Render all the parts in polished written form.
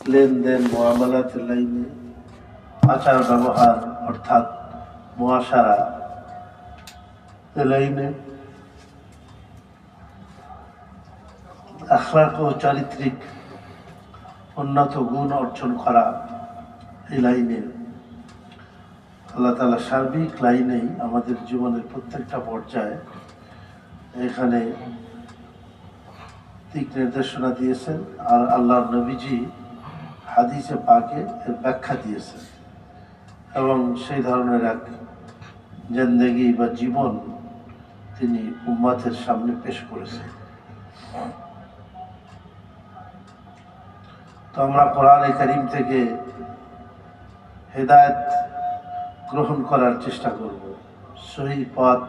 লেনদেন মুআমালাতের লাইনে, আচার ব্যবহার অর্থাৎ মুআশারা লাইনে, আখলাক ও চারিত্রিক উন্নত গুণ অর্জন করা, এই লাইনে আল্লাহ তাআলা সার্বিক লাইনেই আমাদের জীবনের প্রত্যেকটা পর্যায়ে এখানে দিক নির্দেশনা দিয়েছেন। আর আল্লাহর নবীজি হাদিসে পাকে এর ব্যাখ্যা দিয়েছেন এবং সেই ধরনের এক জিন্দেগি বা জীবন তিনি উম্মাতের সামনে পেশ করেছেন। তো আমরা কোরআনে কারীম থেকে হেদায়েত গ্রহণ করার চেষ্টা করব। সহিহ পথ,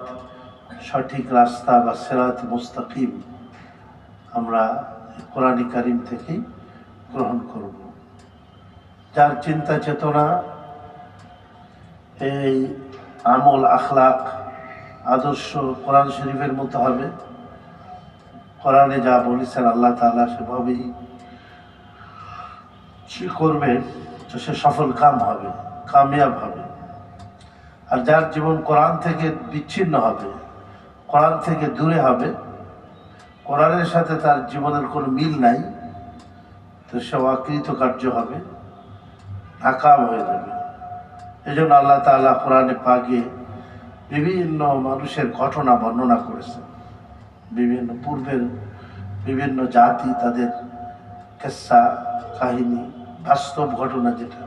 সঠিক রাস্তা বা সিরাত মুস্তাকিম আমরা কোরআনে কারীম থেকেই গ্রহণ করব। যার চিন্তা চেতনা এই আমল, আখলাক, আদর্শ কোরআন শরীফের মতো হবে, কোরআনে যা বলেছেন আল্লাহ তাআলা সেভাবেই সে করবে, তো সে সফল কাম হবে, কামিয়াব হবে। আর যার জীবন কোরআন থেকে বিচ্ছিন্ন হবে, কোরআন থেকে দূরে হবে, কোরআনের সাথে তার জীবনের কোনো মিল নাই, তো সে অকৃতকার্য হবে, নাকাম হয়ে যাবে। এই জন্য আল্লাহ তাআলা কোরআনে পাকে বিভিন্ন মানুষের ঘটনা বর্ণনা করেছেন, বিভিন্ন পূর্বের বিভিন্ন জাতি, তাদের কিস্সা কাহিনী, বাস্তব ঘটনা, যেটা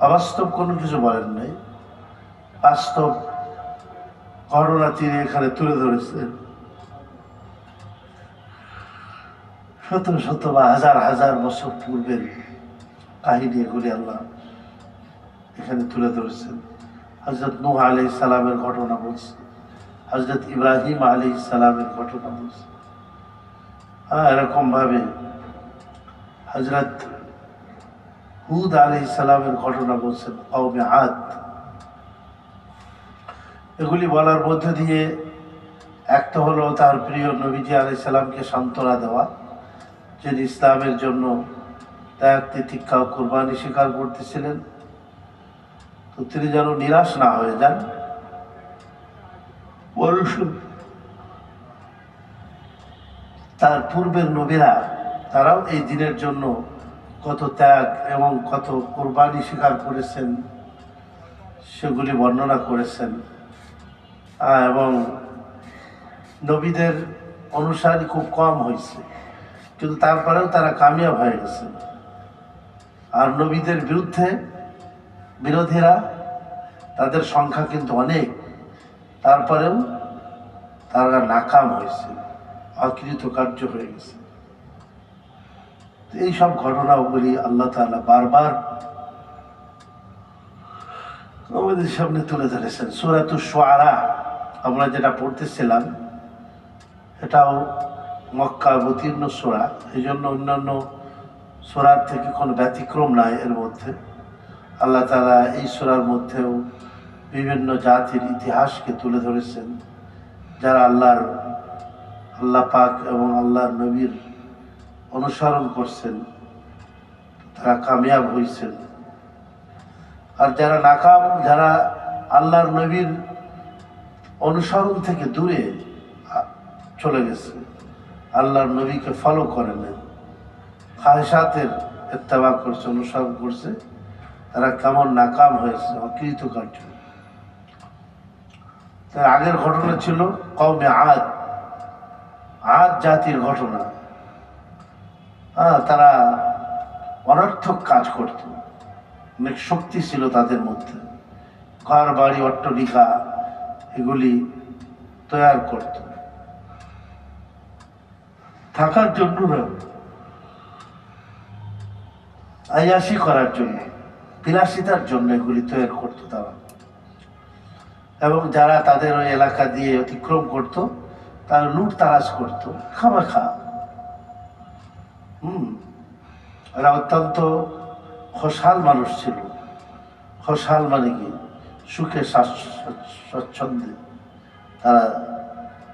অবাস্তব কোনো কিছু বলেন নাই, বাস্তব ঘটনা তিনি এখানে তুলে ধরেছেন। শত শত বা হাজার হাজার বছর পূর্বের কাহিনী এগুলি আল্লাহ এখানে তুলে ধরেছেন। হযরত নূহ আলাইহিস সালামের ঘটনা বলছে, হযরত ইব্রাহিম আলাইহিস সালামের ঘটনা বলছে। এরকম ভাবে হযরত হুদ আলাইহিস সালামের ঘটনা বলছেন, কওমে আদ। এগুলি বলার মধ্য দিয়ে একটা হলো তার প্রিয় নবীজি আলাইহিস সালামকে সান্ত্বনা দেওয়া, যিনি ইসলামের জন্য ত্যাগ, তিতিক্ষা ও কুরবানি স্বীকার করতেছিলেন, তো তিনি যেন নিরাশ না হয়ে যান। তার পূর্বের নবীরা তারাও এই দিনের জন্য কত ত্যাগ এবং কত কুরবানি স্বীকার করেছেন, সেগুলি বর্ণনা করেছেন। এবং নবীদের অনুসারী খুব কম হয়েছে, কিন্তু তারপরেও তারা কামিয়াব হয়ে গেছে। আর নবীদের বিরোধীরা, তাদের সংখ্যা কিন্তু অনেক, তারপরেও তারা নাকাম হয়েছে, অকৃতকার্য হয়ে গেছে। এই সব ঘটনাগুলি আল্লাহ তাআলা বারবার আমাদের সামনে তুলে ধরেছেন। সূরাতুশ শুআরা আমরা যেটা পড়তেছিলাম, এটাও মক্কা অবতীর্ণ সূরা, এই জন্য অন্যান্য সূরার থেকে কোনো ব্যতিক্রম নাই এর মধ্যে। আল্লাহ তাআলা এই সূরার মধ্যেও বিভিন্ন জাতির ইতিহাসকে তুলে ধরেছেন, যারা আল্লাহ পাক এবং আল্লাহর নবীর অনুসরণ করছেন, তারা কামিয়াব হয়েছেন। আর যারা নাকাম, যারা আল্লাহর নবীর অনুসরণ থেকে দূরে চলে গেছে, আল্লাহর নবীকে ফলো করে নেন, খায়সাতের ইত্তেবা করছে, অনুসরণ করছে, তারা কেমন নাকাম হয়েছে, অকৃতকার্য। তার আগের ঘটনা ছিল কওমে আদ জাতির ঘটনা। তারা অনর্থক কাজ করত, অনেক শক্তি ছিল তাদের মধ্যে, ঘর বাড়ি অট্টালিকা এগুলি তৈরি করত, থাকার জন্য না, আয়াসি করার জন্য, বিলাসিতার জন্য এগুলি তৈরি করত তারা। এবং যারা তাদের ওই এলাকা দিয়ে অতিক্রম করত, তারা লুট তারাজ করত খামাখা। এরা অত্যন্ত খোশহাল মানুষ ছিল। খোশহাল মানে কি? সুখে স্বচ্ছন্দে তারা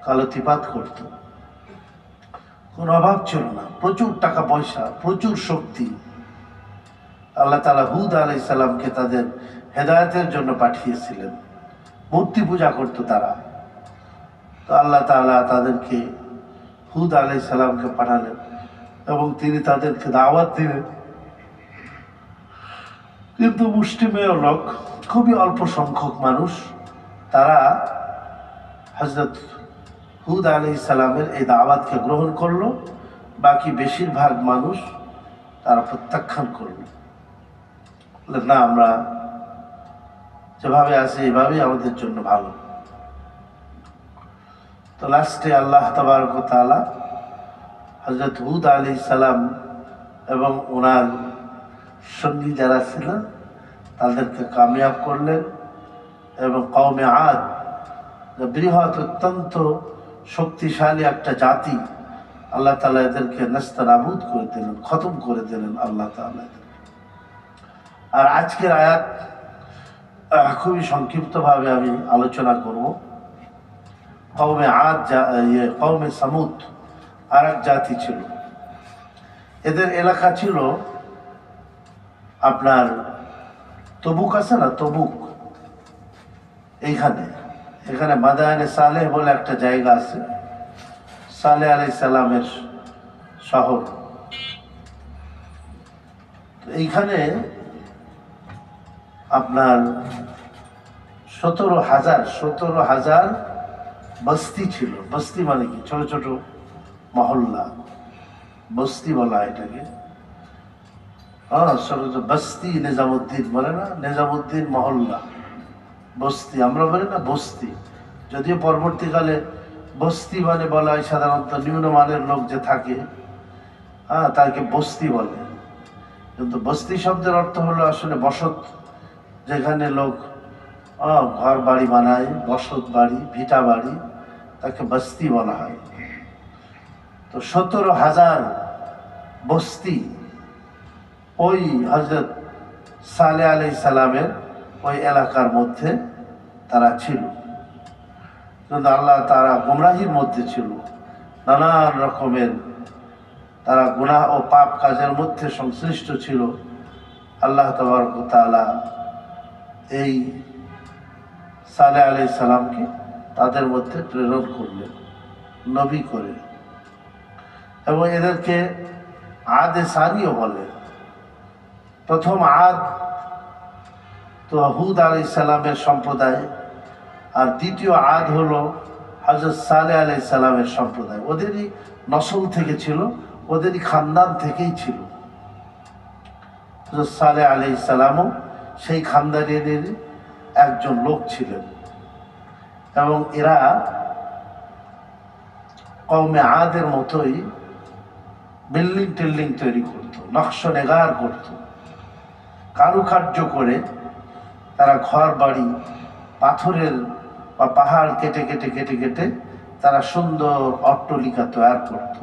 কালতিপাত করত, কোনো অভাব ছিল না, প্রচুর টাকা পয়সা, প্রচুর শক্তি, আল্লাহ তাআলা হুদ আলাইহিস সালামকে তাদের হেদায়েতের জন্য পাঠিয়েছিলেন। মূর্তি পূজা করতো তারা, তো আল্লাহ তাআলা তাদেরকে হুদ আলাইহিস সালামকে পাঠালেন এবং তিনি তাদেরকে দাওয়াত দিলেন। কিন্তু মুষ্টিমেয় লোক, খুবই অল্প সংখ্যক মানুষ, তারা হযরত হুদ আলাইহিস সালামের এই দাওয়াতকে গ্রহণ করলো। বাকি বেশিরভাগ মানুষ তারা প্রত্যাখ্যান করলো, না আমরা যেভাবে আছি এভাবেই আমাদের জন্য ভালো। তো লাস্টে আল্লাহ তাবারক ওয়া তাআলা হযরত হুদ আলাইহিস সালাম এবং ওনার সঙ্গী যারা ছিলেন তাদেরকে কামিয়াব করলেন এবং কওমে আদ, বৃহৎ অত্যন্ত শক্তিশালী একটা জাতি, আল্লাহ তাআলা এদেরকে নেস্তানাবুদ করে দিলেন, খতম করে দিলেন আল্লাহ তাআলা। আর আজকের আয়াত খুবই সংক্ষিপ্তভাবে আমি আলোচনা করব। কওমে আদ, কওমে সামুদ আর এক জাতি ছিল। এদের এলাকা ছিল আপনার তবুক আছে না, তবুক, এখানে মাদায়েনে সালেহ বলে একটা জায়গা আছে, সালেহ আলাইহিস সালামের শহর। এইখানে আপনার 17,000 বস্তি ছিল। বস্তি মানে কি? ছোট ছোট মহল্লা, বস্তি বলা এটাকে। বস্তি নিজামুদ্দিন বলে না, নিজামুদ্দিন মহল্লা, বস্তি আমরা বলি না বস্তি। যদিও পরবর্তীকালে বস্তি মানে বলা হয় সাধারণত নিম্নমানের লোক যে থাকে, তাকে বস্তি বলে। কিন্তু বস্তি শব্দের অর্থ হলো আসলে বসত, যেখানে লোক ঘর বাড়ি বানায়, বসত বাড়ি, ভিটা বাড়ি, তাকে বস্তি বলা হয়। তো 17,000 বস্তি ওই হযরত সালেহ আলাইহিস সালামের ওই এলাকার মধ্যে তারা ছিল। কিন্তু আল্লাহ তারা গুমরাহির মধ্যে ছিল, নানান রকমের তারা গুনাহ ও পাপ কাজের মধ্যে সংশ্লিষ্ট ছিল। আল্লাহ তাবারক ওয়া তাআলা এই সালেহ আলাইহিস সালামকে তাদের মধ্যে প্রেরণ করলেন নবী করে, এবং এদেরকে আদে সানিও বলে। প্রথম আদ তো হুদ আলাইহিস সালামের সম্প্রদায়, আর দ্বিতীয় আদ হলো হযরত সালেহ আলাইহিস সালামের সম্প্রদায়। ওদেরই নসল থেকে ছিল, ওদেরই খানদান থেকেই ছিল। হযরত সালেহ আলাইহিস সালামও সেই খানদানের একজন লোক ছিলেন, এবং এরা কওমে আদের মতোই বিল্ডিং টিল্ডিং তৈরি করত, নকশা নেগার করত, কারুকার্য করে তারা ঘর বাড়ি পাথরের বা পাহাড় কেটে কেটে কেটে কেটে তারা সুন্দর অট্টালিকা তৈরি করত।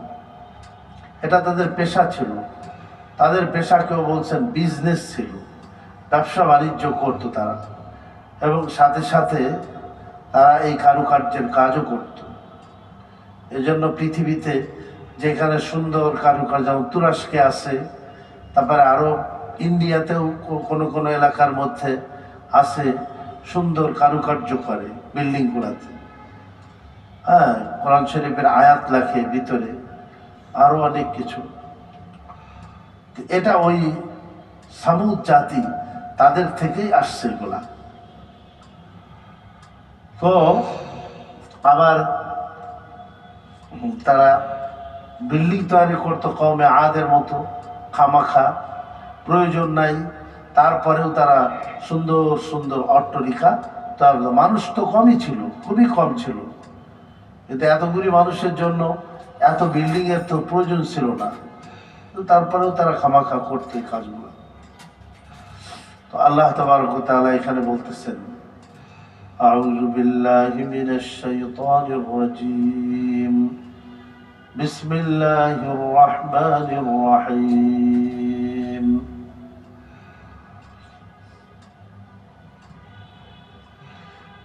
এটা তাদের পেশা ছিল। তাদের পেশাকেও বলছেন বিজনেস ছিল, ব্যবসা বাণিজ্য করত তারা, এবং সাথে সাথে তারা এই কারুকার্যের কাজও করত। এজন্য পৃথিবীতে যেখানে সুন্দর কারুকার্য, যেমন তুরস্কে আছে, তারপরে আরো ইন্ডিয়াতেও কোনো কোনো এলাকার মধ্যে আছে, সুন্দর কারুকার্য করে বিল্ডিং গুলাতে। কোরআন শরীফের আয়াত লেখে ভিতরে, আরো অনেক কিছু। এটা ওই সামুদ জাতি, তাদের থেকেই আসছে এগুলা। তো আবার তারা বিল্ডিং তৈরি করতো কওমে আদের মতো, খামাখা, প্রয়োজন নাই, তারপরেও তারা সুন্দর সুন্দর অট্টালিকা। তার মানুষ তো কমই ছিল, খুবই কম ছিল, কিন্তু এতগুলি মানুষের জন্য এত বিল্ডিং এর তো প্রয়োজন ছিল না, তারপরেও তারা খামাখা করতো এই কাজগুলো। তো আল্লাহ তাবারক ওয়া তাআলা এখানে বলতেছেন, আউযু বিল্লাহি মিনাশ শাইতানির রাজীম, বিসমিল্লাহির রাহমানির রাহিম।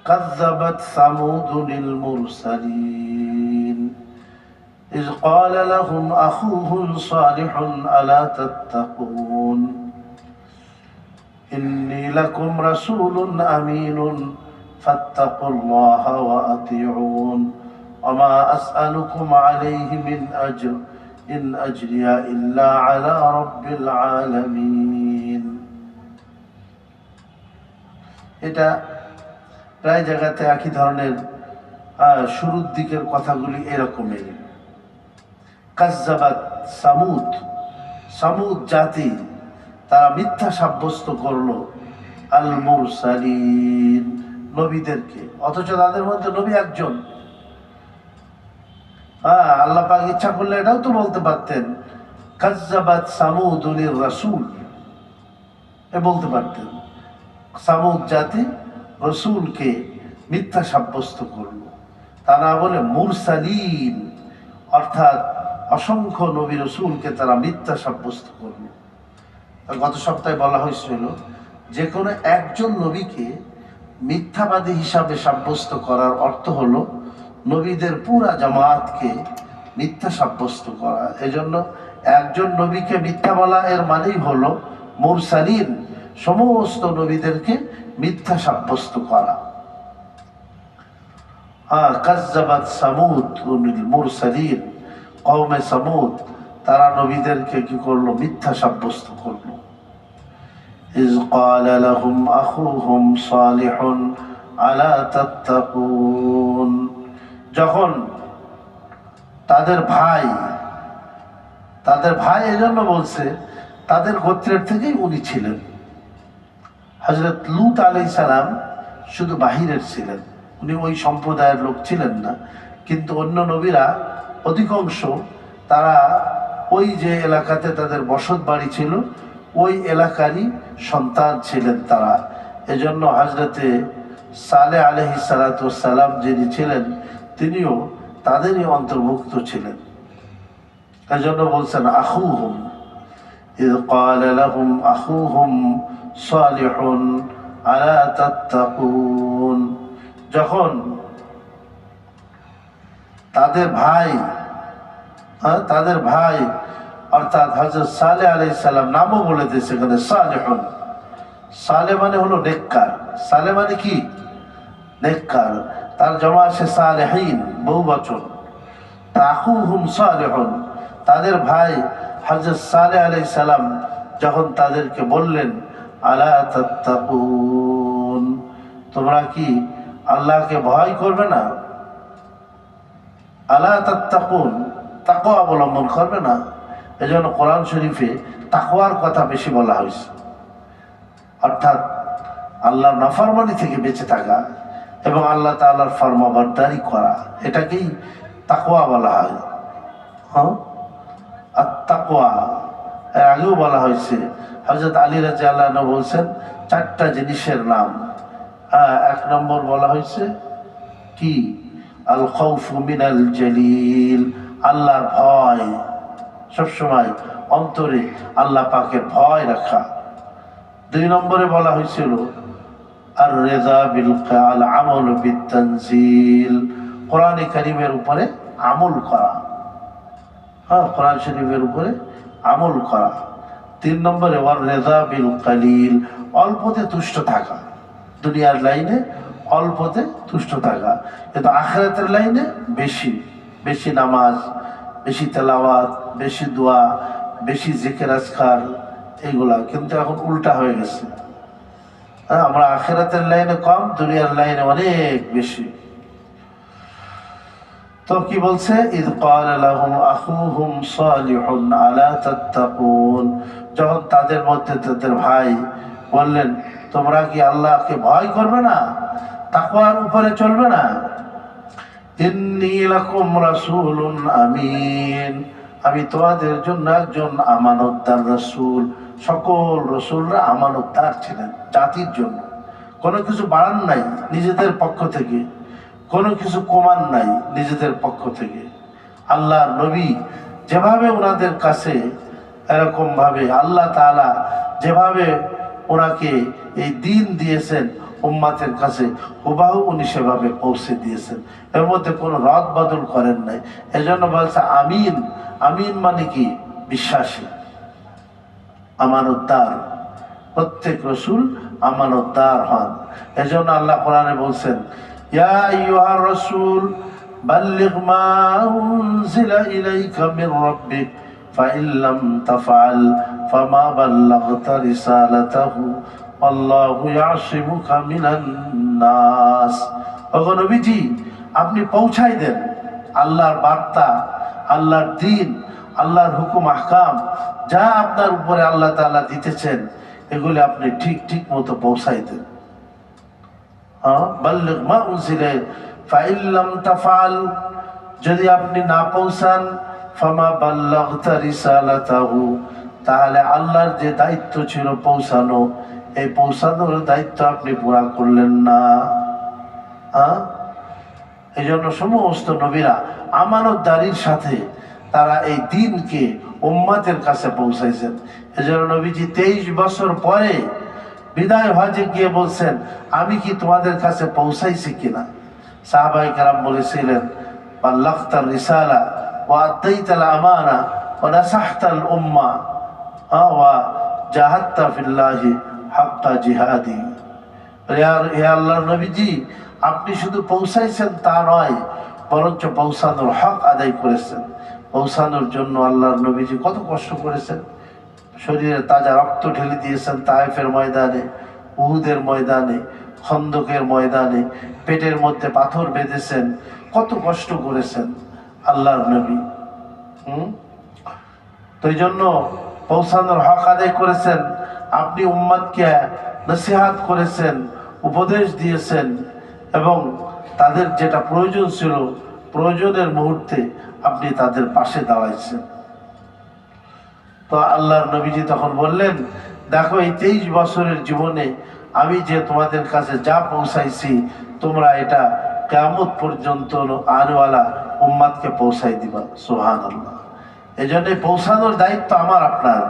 كذبت ثمود المرسلين إذ قال لهم أخوهم صالح ألا تتقون ইন্নী লাকুম রাসূলুন আমিনুন ফাত্তাকুল্লাহা ওয়া আতিউন ওয়া মা আসআলুকুম আলাইহি মিন আজর ইন আজরিয়া ইল্লা আলা রাব্বিল আলামিন। এটা প্রায় জায়গাতে একই ধরনের শুরুর দিকের কথাগুলি এরকমই। কাজ্জাবাত সামুদ, সামুদ জাতি তারা মিথ্যা সাব্যস্ত করলো আল মুরসালিন, নবীদেরকে, অথচ তাদের মধ্যে নবী একজন। আল্লাহ পাক ইচ্ছা করলে এটাও তো বলতে পারতেন কাজ্জাবাত সামুদুনির রাসূল, এ বলতে পারতেন সামুদ জাতি রসুলকে মিথ্যা সাব্যস্ত করলো, তা না বলে মুরসালিন অর্থাৎ অসংখ্য নবী রসুলকে তারা মিথ্যা সাব্যস্ত করলো। গত সপ্তাহে বলা হয়েছিল যে কোনো একজন নবীকে মিথ্যাবাদী হিসাবে সাব্যস্ত করার অর্থ হলো নবীদের পুরা জামাতকে মিথ্যা সাব্যস্ত করা। এজন্য একজন নবীকে মিথ্যা বলা এর মানেই হলো মুরসালিন, সমস্ত নবীদেরকে মিথ্যা সাব্যস্ত করা। কাজ্জাবাত সামুদ মুরসালিন, কওমে সামুদ তারা নবীদেরকে কি করলো? মিথ্যা সাব্যস্ত করলো। ইয ক্বালা লাহুম আখুহুম সালিহুন আলা তাত্তাকুন, যখন তাদের ভাই এজন্য বলছে তাদের গোত্রের থেকেই উনি ছিলেন। হযরত লূত আলাইহিস সালাম শুধু বাহিরের ছিলেন, উনি ওই সম্প্রদায়ের লোক ছিলেন না, কিন্তু অন্য নবীরা অধিকাংশ তারা ওই যে এলাকাতে তাদের বসত বাড়ি ছিল ওই এলাকারই সন্তান ছিলেন তারা। এজন্য হযরতে সালেহ আলাইহিস সালাতু ওয়াস সালাম যিনি ছিলেন তিনিও তাদেরই অন্তর্ভুক্ত ছিলেন। এজন্য বলছেন আখুহুম, ইয ক্বালা লাহুম আখুহুম সালিহুন আলা তাত্তাকুন, যখন তাদের ভাই অর্থাৎ হযরত সালেহ আলাইহিস সালাম, নামও বলে দিয়েছে এখানে সালেহুন। সালেহ মানে হলো নেককার, সালেহ মানে কি? নেককার, তার জমা আসে সালেহিন, বহু বচন। আখুহুম সালেহুন, তাদের ভাই হযরত সালেহ আলাইহিস সালাম যখন তাদেরকে বললেন আলা তাত্তাকুন, তোমরা কি আল্লাহকে ভয় করবে না? আলা তাত্তাকুন, তাকওয়া অবলম্বন করবে না। এজন্য কোরআন শরীফে তাকওয়ার কথা বেশি বলা হয়েছে, অর্থাৎ আল্লাহর নাফরমানি থেকে বেঁচে থাকা এবং আল্লাহ তাআলার ফরমাবরদারি করা, এটাকেই তাকওয়া বলা হয়। আর তাকওয়া এর আগেও বলা হয়েছে, হযরত আলী রাদিয়াল্লাহু আনহু বলছেন 4টা জিনিসের নাম। এক নম্বর বলা হয়েছে কি? আল খাউফু মিনাল জালিল, আল্লাহর ভয়, সবসময় অন্তরে আল্লাহ পাকের ভয় রাখা। 2 নম্বরে বলা হয়েছিল আর রেজা বিল আল আমল বিত তানজিল, কোরআনে কারীমের উপরে আমল করা, কোরআন শরীফের উপরে আমল করা। 3 নম্বরে ওয়ার রেজা বিল কালিল, অল্পতে তুষ্ট থাকা, দুনিয়ার লাইনে অল্পতে তুষ্ট থাকা, কিন্তু আখিরাতের লাইনে বেশি বেশি নামাজ, বেশি তেলাওয়াত, বেশি দোয়া, বেশি জিকির আজকার, এইগুলা কিন্তু এখন উল্টা হয়ে গেছে। আমরা আখিরাতের লাইনে কম, দুনিয়ার লাইনে অনেক বেশি। তো কি বলছে? ইয ক্বালা লাহুম আখুহুম সালিহুন আলা তাত্তাকুন, যখন তাদের মধ্যে তাদের ভাই বললেন তোমরা কি আল্লাহকে ভয় করবে না, তাকওয়ার উপরে চলবে না? ইন্নী লাকুম রাসূলুন আমিন, আমি তোমাদের জন্য একজন আমানতদার রাসূল। সকল রাসূলরা আমানতদার ছিলেন জাতির জন্য, কোনো কিছু বাড়ান নাই নিজেদের পক্ষ থেকে, কোনো কিছু কমান নাই নিজেদের পক্ষ থেকে। আল্লাহর নবী যেভাবে ওনাদের কাছে, এরকম ভাবে আল্লাহ তাআলা যেভাবে ওনাকে এই দিন দিয়েছেন উম্মাতের কাছে, হুবাহু উনি সেভাবে পৌঁছে দিয়েছেন, এর মধ্যে কোনো রদ বদল করেন নাই। এজন্য বলছে আমিন। আমিন মানে কি? বিশ্বাসী, আমানতদার। প্রত্যেক রসুল আমানতদার হন। এজন্য আল্লাহ কোরআনে বলছেন, ইয়া আইয়ুহার রাসূল বাল্লিগ মা উনজিলা ইলাইকা মির রাব্বিক ফাইন লাম তাফআল ফামা বাল্লাগতা রিসালাতাহু আল্লাহু ইয়াসিমুকা মিনান নাস। ওগো নবীজি, আপনি পৌঁছাই দেন আল্লাহর বার্তা, আল্লাহর দ্বীন, আল্লাহর হুকুম আহকাম, যা আপনার উপরে আল্লাহ তাআলা দিতেছেন এগুলি আপনি ঠিক ঠিক মতো পৌঁছাই দেন। বাল্লিগ মা উনজিলা ফাইন লাম তাফআল, যদি আপনি না পৌঁছান, ফামা বাল্লাগতা রিসালাতাহু, তাহলে আল্লাহর যে দায়িত্ব ছিল পৌঁছানো, এই পৌঁছানোর দায়িত্ব আপনি পুরা করলেন না। এই জন্য সমস্ত নবীরা আমানতদারির সাথে তারা এই দিনকে উম্মতের কাছে পৌঁছাইছেন। এই জন্য নবীজি 23 বছর পরে বিদায় হজে গিয়ে বলছেন, আমি কি তোমাদের কাছে পৌঁছাইছি কিনা? সাহাবায়ে কেরাম বলেছিলেন, বাল্লাগতার রিসালা ওয়া আদাইতাল আমানা ওয়া নাসাহতাল উম্মাহ ওয়া জাহাদতা ফিল্লাহি হাক্কা জিহাদি। হে আল্লাহর নবীজি, আপনি শুধু পৌঁছাইছেন তা নয়, বরঞ্চ পৌঁছানোর হক আদায় করেছেন। পৌঁছানোর জন্য আল্লাহর নবীজি কত কষ্ট করেছেন, শরীরে তাজা রক্ত ঢেলে দিয়েছেন তায়েফের ময়দানে, উহুদের ময়দানে, খন্দকের ময়দানে, পেটের মধ্যে পাথর বেঁধেছেন, কত কষ্ট করেছেন আল্লাহর নবী। তো এই জন্য পৌঁছানোর হক আদায় করেছেন। আপনি উম্মতকে নসিহাত করেছেন, উপদেশ দিয়েছেন, এবং তাদের যেটা প্রয়োজন ছিল প্রয়োজনের মুহূর্তে আপনি তাদের পাশে দাঁড়াইছেন। তো আল্লাহর নবীজি তখন বললেন, দেখো এই 23 বছরের জীবনে আমি যে তোমাদের কাছে যা পৌঁছাইছি, তোমরা এটা কিয়ামত পর্যন্ত আনেওয়ালা উম্মতকে পৌঁছাই দিবা। সুবহানাল্লাহ। এই জন্য পৌঁছানোর দায়িত্ব আমার আপনার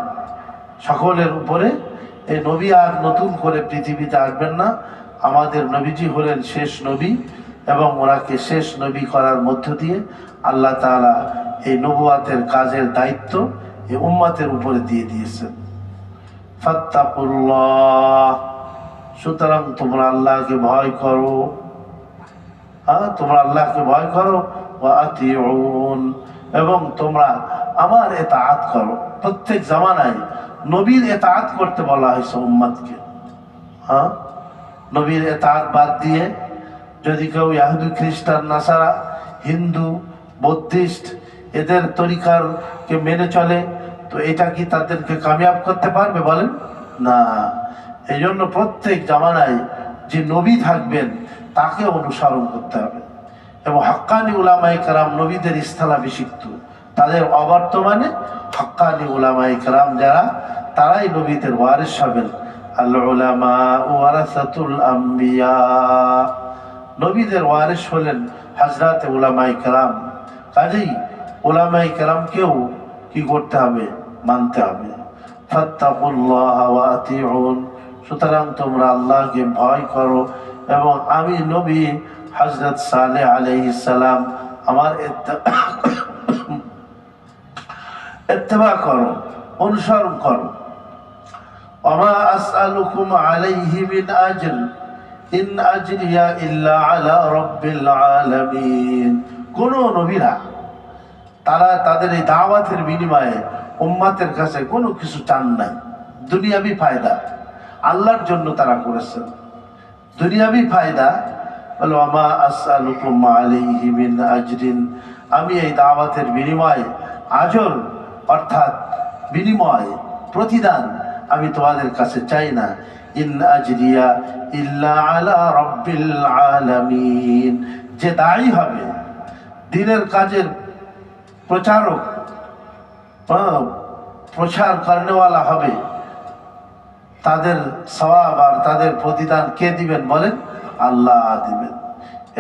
সকলের উপরে। এই নবী আর নতুন করে পৃথিবীতে আসবেন না। আমাদের নবীজি হলেন শেষ নবী, এবং ওনাকে শেষ নবী করার মধ্য দিয়ে আল্লাহ তাআলা এই নবুয়াতের কাজের দায়িত্ব এই উম্মতের উপরে দিয়ে দিয়েছেন। ফাত্তাকুল্লাহ, সুতরাং তোমরা আল্লাহকে ভয় করো। তোমরা আল্লাহকে ভয় করো। ওয়া আতিউন, এবং তোমরা আমার ইতাআত করো। প্রত্যেক জামানায় নবীর ইতাআত করতে বলা হয়েছে উম্মতকে। নবীর ইতাআত বাদ দিয়ে যদি কেউ ইহুদি, খ্রিস্টান, নাসারা, হিন্দু, বৌদ্ধিস্ট এদের তরিকার কে মেনে চলে, তো এটা কি তাদেরকে কামিয়াব করতে পারবে? বলেন না। এই জন্য প্রত্যেক জামানায় যে নবী থাকবেন তাকে অনুসরণ করতে হবে। এবং হাক্কানি উলামায়ে কেরাম নবীদের স্থলাভিষিক্ত, তাদের অবর্তমানে হাক্কানি উলামায়ে কেরাম যারা, তারাই নবীদের ওয়ারিস হবেন। আল উলামা ওয়ারাসাতুল আম্বিয়া, নবীদের ওয়ারিস হলেন হযরত উলামায়ে কেরাম। কাজেই উলামায়ে কেরামকেও কি করতে হবে? মানতে হবে। ফাত্তাকুল্লাহ ওয়া আতিউন, সুতরাং তোমরা আল্লাহকে ভয় করো, এবং আমি নবী হযরত সালেহ আলাইহিস সালাম আমার ইত্তেবা করো, অনুসরণ করো। ওয়া আসআলুকুম আলাইহি মিন আজর ইন আজরিয়া ইল্লা আলা রাব্বিল আলামিন। কোন নবীরা তারা তাদের এই দাওয়াতের বিনিময়ে উম্মতের কাছে কোনো কিছু চান নাই। দুনিয়াবি ফায়দা আল্লাহর জন্য তারা করেছেন। দুনিয়াবি ফায়দা বলো, ওয়া আসআলুকুম আলাইহি মিন আজরিন, আমি এই দাওয়াতের বিনিময়ে আজর অর্থাৎ বিনিময়, প্রতিদান আমি তোমাদের কাছে চাই না। ইন আজরিয়া ইল্লা আলা রাব্বিল আলামিন, যে দায়ী হবে, দ্বীনের কাজের প্রচারক, প্রচার করেনেওয়ালা হবে, তাদের সওয়াব আর তাদের প্রতিদান কে দিবেন? বলেন আল্লাহ দিবেন।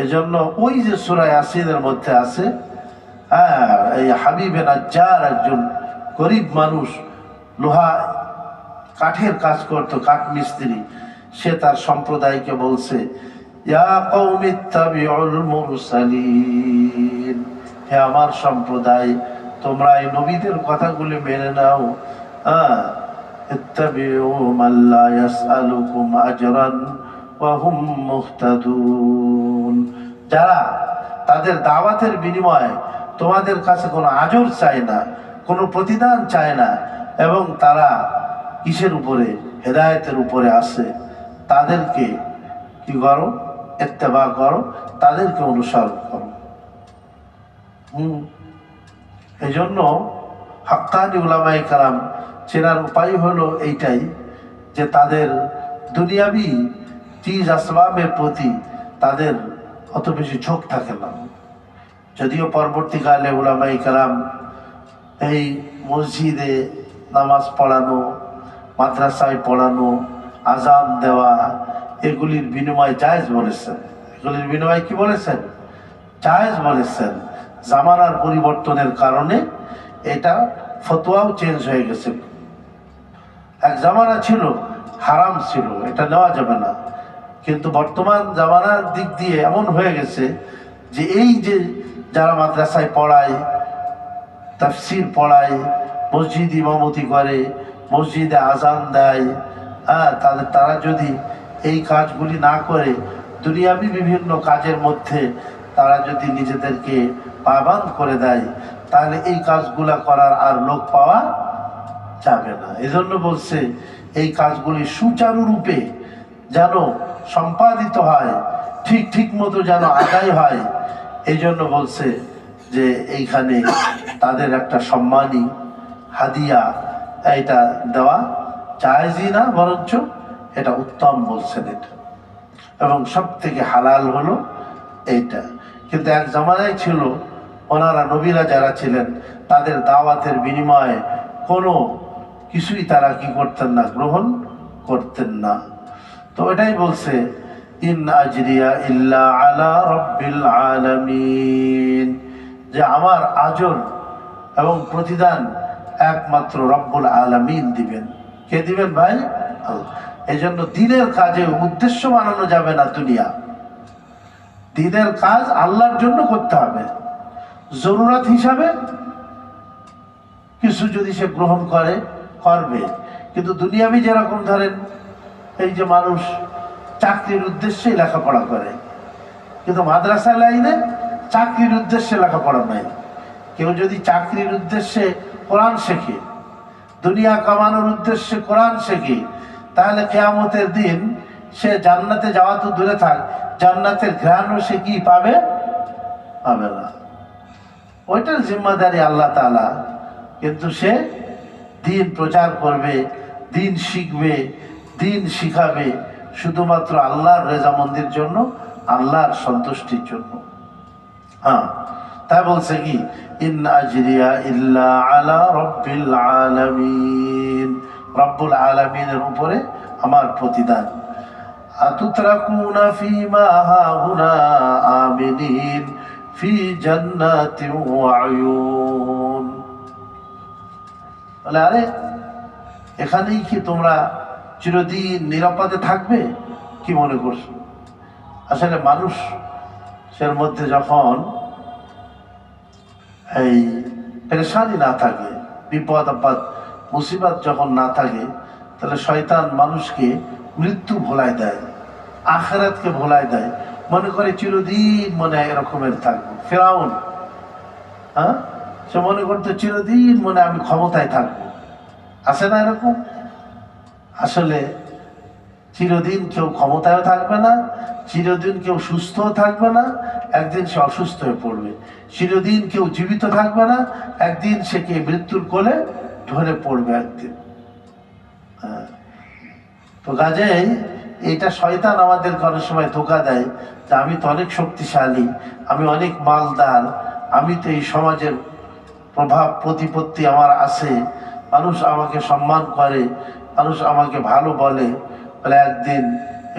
এজন্য ওই যে সূরা ইয়াসিনের মধ্যে আছে, এই হাবিবে নাজ্জার একজন গরিব মানুষ, লোহা কাঠের কাজ করতো, কাঠ মিস্ত্রি, সে তার সম্প্রদায়কে বলছে, ইয়া কওমি ইত্তাবিউল মুরসালিন, হে আমার সম্প্রদায়, তোমরা এই নবীদের কথাগুলি মেনে নাও। ইত্তাবিউ মান লা ইয়াসআলুকুম আজরান ওয়া হুম মুহতাদুন। যারা তাদের দাওয়াতের বিনিময়ে তোমাদের কাছে কোনো আজর চায় না, কোনো প্রতিদান চায় না, এবং তারা কিসের উপরে? হেদায়েতের উপরে আছে, তাদেরকে কি করো? ইত্তেবা করো, তাদেরকে অনুসরণ করো। এই জন্য হাক্কানি উলামায়ে কেরাম চেনার উপায় হলো এইটাই, যে তাদের দুনিয়াবি চিজ আসবাবের প্রতি তাদের অত বেশি ঝোঁক থাকে না। যদিও পরবর্তীকালে উলামায়ে কেরাম এই মসজিদে নামাজ পড়ানো, মাদ্রাসায় পড়ানো, আজান দেওয়া, এগুলির বিনিময় জায়েজ বলেছেন। এগুলির বিনিময় কি বলেছেন? জায়েজ বলেছেন। জামানার পরিবর্তনের কারণে এটা ফতোয়াও চেঞ্জ হয়ে গেছে। এক জামানা ছিল হারাম ছিল, এটা নেওয়া যাবে না, কিন্তু বর্তমান জামানার দিক দিয়ে এমন হয়ে গেছে যে এই যে যারা মাদ্রাসায় পড়ায়, তাফসির পড়ায়, মসজিদ ইমামতি করে, মসজিদে আজান দেয়, তারা যদি এই কাজগুলি না করে দুনিয়াবি বিভিন্ন কাজের মধ্যে তারা যদি নিজেদেরকে পাবান করে দেয়, তাহলে এই কাজগুলা করার আর লোক পাওয়া যাবে না। এজন্য বলছে এই কাজগুলি সুচারুরূপে যেন সম্পাদিত হয়, ঠিক মতো যেন আদায় হয়। এই জন্য বলছে যে এইখানে তাদের একটা সম্মানী হাদিয়া এটা দেওয়া জায়েজই না, বরঞ্চ এটা উত্তম বলছেন এটা, এবং সব থেকে হালাল হলো এইটা। কিন্তু এক জামানায় ছিল ওনারা নবীরা যারা ছিলেন তাদের দাওয়াতের বিনিময়ে কোনো কিছুই তারা কি করতেন না? গ্রহণ করতেন না। তো এটাই বলছে, ইন আজরিয়া ইল্লা আলা রাব্বিল আলামিন, যে আমার আজর এবং প্রতিদান একমাত্র রব্বুল আলামিন দিবেন। কে দিবেন ভাই? আল্লাহ। এই জন্য দিনের কাজে উদ্দেশ্য বানানো যাবে না দুনিয়া। দিনের কাজ আল্লাহর জন্য করতে হবে। জরুরত হিসাবে কিছু যদি সে গ্রহণ করে করবে, কিন্তু দুনিয়াবি যেরকম ধরেন এই যে মানুষ চাকরির উদ্দেশ্যে লেখাপড়া করে, কিন্তু মাদ্রাসা লাইনে চাকরির উদ্দেশ্যে লেখাপড়া নাই। কেউ যদি চাকরির উদ্দেশ্যে কোরআন শেখে, দুনিয়া কামানোর উদ্দেশ্যে কোরআন শেখে, তাহলে কিয়ামতের দিন সে জান্নাতে যাওয়া তো দূরে থাক, জান্নাতের ঘ্রাণও সে কি পাবে? পাবে না। ওইটার জিম্মাদারি আল্লাহ তাআলা। কিন্তু সে দিন প্রচার করবে, দিন শিখবে, দিন শিখাবে, শুধুমাত্র আল্লাহর রেজামন্দির জন্য, আল্লাহর সন্তুষ্টির জন্য। তাই বলছে কি, ইন আজরিয়া ইল্লা আলা রাব্বিল আলামিন, রব্বুল আলামিনের উপরে আমার প্রতিদান। আতুতরাকুনা ফীমা হাহুনা আমিনিন ফি জান্নাতিন ওয়া আয়ুন। বলে আরে এখানেই কি তোমরা চিরদিন নিরাপদে থাকবে? কি মনে করছো? আসলে মানুষের মধ্যে যখন এই পেরেশানি না থাকে, বিপদ আপদ মুসিবত যখন না থাকে, তাহলে শয়তান মানুষকে মৃত্যু ভোলায় দেয়, আখিরাতকে ভোলায় দেয়, মনে করে চিরদিন মনে এরকমের থাকবো। ফিরাউন সে মনে করতো চিরদিন মনে আমি ক্ষমতায় থাকবো। আছে না এরকম? আসলে চিরদিন কেউ ক্ষমতায় থাকবে না, চিরদিন কেউ সুস্থ থাকবে না, একদিন সে অসুস্থ হয়ে পড়বে। চিরদিন কেউ জীবিত থাকবে না, একদিন সে কে মৃত্যুর কোলে ঢলে পড়বে একদিন। তো কাজেই এটা শয়তান আমাদেরকে অনেক সময় ধোঁকা দেয় যে আমি তো অনেক শক্তিশালী, আমি অনেক মালদার, আমি তো এই সমাজের প্রভাব প্রতিপত্তি আমার আছে, মানুষ আমাকে সম্মান করে, মানুষ আমাকে ভালো বলে। বলে একদিন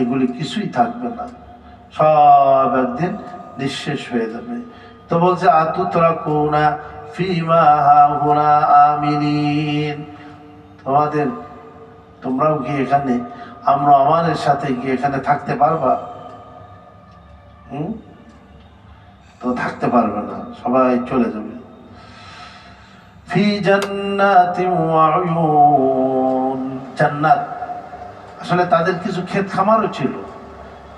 এগুলি কিছুই থাকবে না, সব একদিন নিঃশেষ হয়ে যাবে। তো বলছে আতুতরাকুনা ফীমা হাহুনা আমিনিন, তোমরাও কি এখানে আমরা আমাদের সাথে গিয়ে এখানে থাকতে পারবা? তো থাকতে পারবে না, সবাই চলে যাবে। ফি জান্নাতিন ওয়া উয়ুন, জান্নাত। আসলে তাদের কিছু ক্ষেত খামারও ছিল,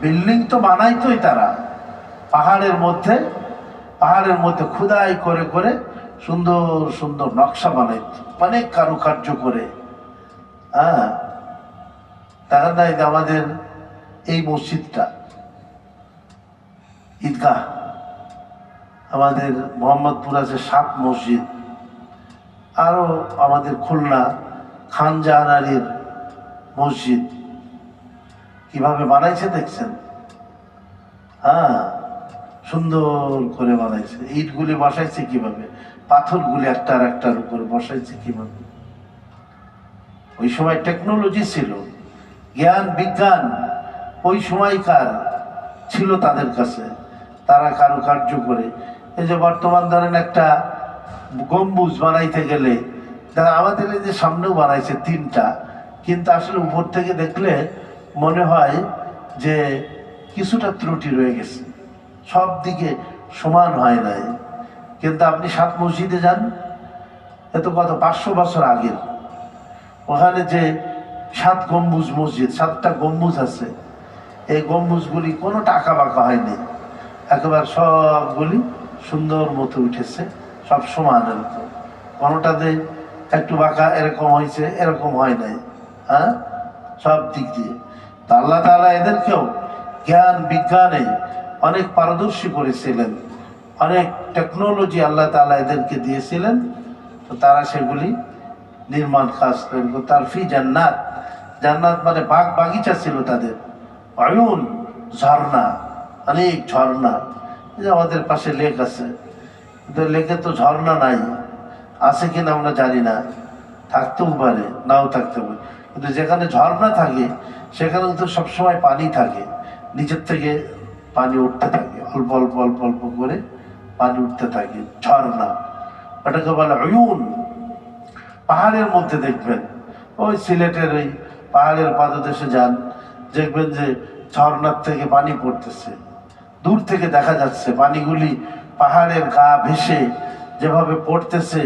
বিল্ডিং তো বানাইতোই তারা পাহাড়ের মধ্যে, পাহাড়ের মধ্যে খুদাই করে করে সুন্দর সুন্দর নকশা বানাইত, অনেক কারুকার্য করে। হ্যাঁ, দেখা যায় যে আমাদের এই মসজিদটা, ঈদগাহ, আমাদের মোহাম্মদপুর আছে 7 মসজিদ, আরো আমাদের খুলনা খান জাহানারীর মসজিদ কিভাবে বানাইছে দেখছেন? হ্যাঁ, সুন্দর করে বানাইছে। ইটগুলি বসাইছে কিভাবে, পাথরগুলি একটার একটার উপরে বসাইছে কিভাবে। ওই সময় টেকনোলজি ছিল, জ্ঞান বিজ্ঞান ওই সময়কার ছিল তাদের কাছে, তারা কারুকার্য করে। এই যে বর্তমান ধরেন একটা গম্বুজ বানাইতে গেলে, যারা আমাদের এই যে সামনেও বানাইছে 3টা, কিন্তু আসলে উপর থেকে দেখলে মনে হয় যে কিছুটা ত্রুটি রয়ে গেছে, সব দিকে সমান হয় নাই। কিন্তু আপনি 7 মসজিদে যান, এত কত 500 বছর আগের, ওখানে যে 7 গম্বুজ মসজিদ, 7টা গম্বুজ আছে, এই গম্বুজগুলি কোনো টাকা বাঁকা হয়নি, একেবারে সবগুলি সুন্দর মতো উঠেছে, সব সমান। এরকম কোনোটাতে একটু বাঁকা এরকম হয়েছে, এরকম হয় নাই। হ্যাঁ, সব দিক দিয়ে তা আল্লাহ তাআলা এদেরকেও জ্ঞান বিজ্ঞানে অনেক পারদর্শী করেছিলেন, অনেক টেকনোলজি আল্লাহ তাআলা এদেরকে দিয়েছিলেন। তো তারা সেগুলি নির্মাণ কাজ করবে। তার ফি জান্নাত, জান্নাত মানে বাগ বাগিচা ছিল তাদের। অয়ুন, ঝর্ণা, অনেক ঝর্ণা। যে আমাদের পাশে লেক আছে, কিন্তু লেকে তো ঝর্ণা নাই, আছে কিনা আমরা জানি না, থাকতেও পারে নাও থাকতে পারে। কিন্তু যেখানে ঝর্ণা থাকে সেখানে তো সবসময় পানি থাকে, নিচের থেকে পানি উঠতে থাকে, অল্প অল্প অল্প অল্প করে পানি উঠতে থাকে, ঝর্ণা। ওটাকে বলে অয়ুন। পাহাড়ের মধ্যে দেখবেন, ওই সিলেটের ওই পাহাড়ের পাদদেশে যান, দেখবেন যে ঝর্ণার থেকে পানি পড়তেছে, দূর থেকে দেখা যাচ্ছে পানিগুলি পাহাড়ের গা ভেসে যেভাবে পড়তেছে,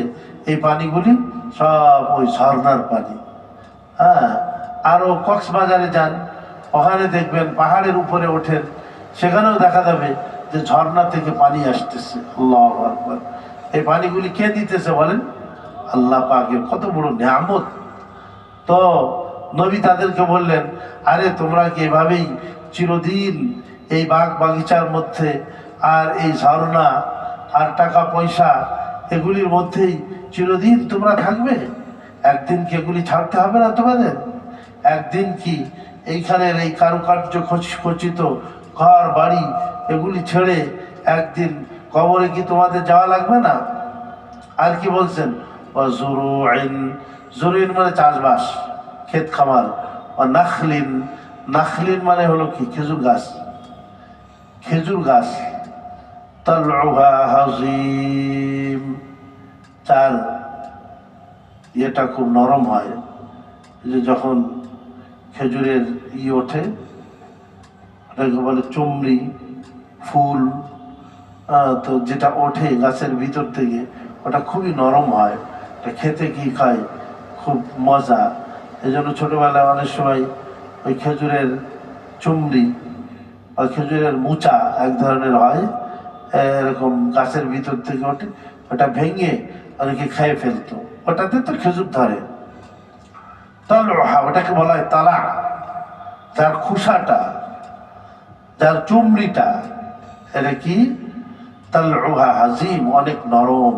এই পানিগুলি সব ওই ঝর্ণার পানি। হ্যাঁ, আরো কক্সবাজারে যান, ওখানে দেখবেন পাহাড়ের উপরে ওঠেন, সেখানেও দেখা যাবে যে ঝর্ণা থেকে পানি আসতেছে। আল্লাহু আকবার। এই পানিগুলি কে দিতেছে বলেন? আল্লাহ পাকের কত বড় নিয়ামত। তো নবী তাদেরকে বললেন, আরে তোমরা কি এভাবেই চিরদিন এই বাগ বাগিচার মধ্যে আর এই ঝর্ণা আর টাকা পয়সা এগুলির মধ্যেই চিরদিন তোমরা থাকবে? একদিন কি এগুলি ছাড়তে হবে না তোমাদের? একদিন কি এইখানের এই কারুকার্য খচিত ঘর বাড়ি এগুলি ছেড়ে একদিন কবরে কি তোমাদের যাওয়া লাগবে না? আর কি বলছেন? জুরুইন, জুরুইন মানে চাষবাস, ক্ষেত খামার। নাখলিন, নাখলিন মানে হলো কি? খেজুর গাছ, খেজুর গাছ। তালউহা হাজিম, তার ইয়েটা খুব নরম হয়, যে যখন খেজুরের ওঠে ওটাকে বলে চুমড়ি ফুল। তো যেটা ওঠে গাছের ভিতর থেকে ওটা খুবই নরম হয়, এটা খেতে কি খায় খুব মজা। এই জন্য ছোটোবেলায় অনেক সময় ওই খেজুরের চুমড়ি বা খেজুরের মুচা এক ধরনের হয়, এরকম গাছের ভিতর থেকে ওঠে, ওটা ভেঙে অনেকে খেয়ে ফেলতো, ওটাতে তো খেজুর ধরে। তালহা, ওটাকে বলা হয় তালা, যার খুসাটা, যার চুমড়িটা, এটা কি? তালউহা হাজিম, অনেক নরম।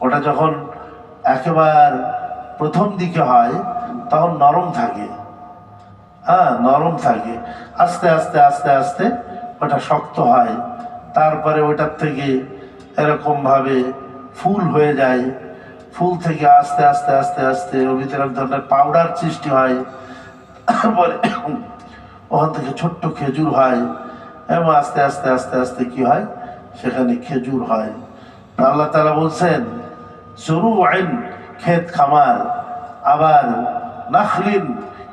ওটা যখন একেবারে প্রথম দিকে হয় তখন নরম থাকে, হ্যাঁ নরম থাকে, আস্তে আস্তে আস্তে আস্তে ওটা শক্ত হয়, তারপরে ওটার থেকে এরকম ভাবে ফুল হয়ে যায়, ফুল থেকে আস্তে আস্তে আস্তে আস্তে ওর ভিতরে এক ধরনের পাউডার সৃষ্টি হয়, তারপরে ওখান থেকে ছোট্ট খেজুর হয়, এবং আস্তে আস্তে আস্তে আস্তে কি হয়? সেখানে খেজুর হয়। আল্লাহ তাআলা বলছেন জুরুইন, ক্ষেত খামার, আবার নাখলিন,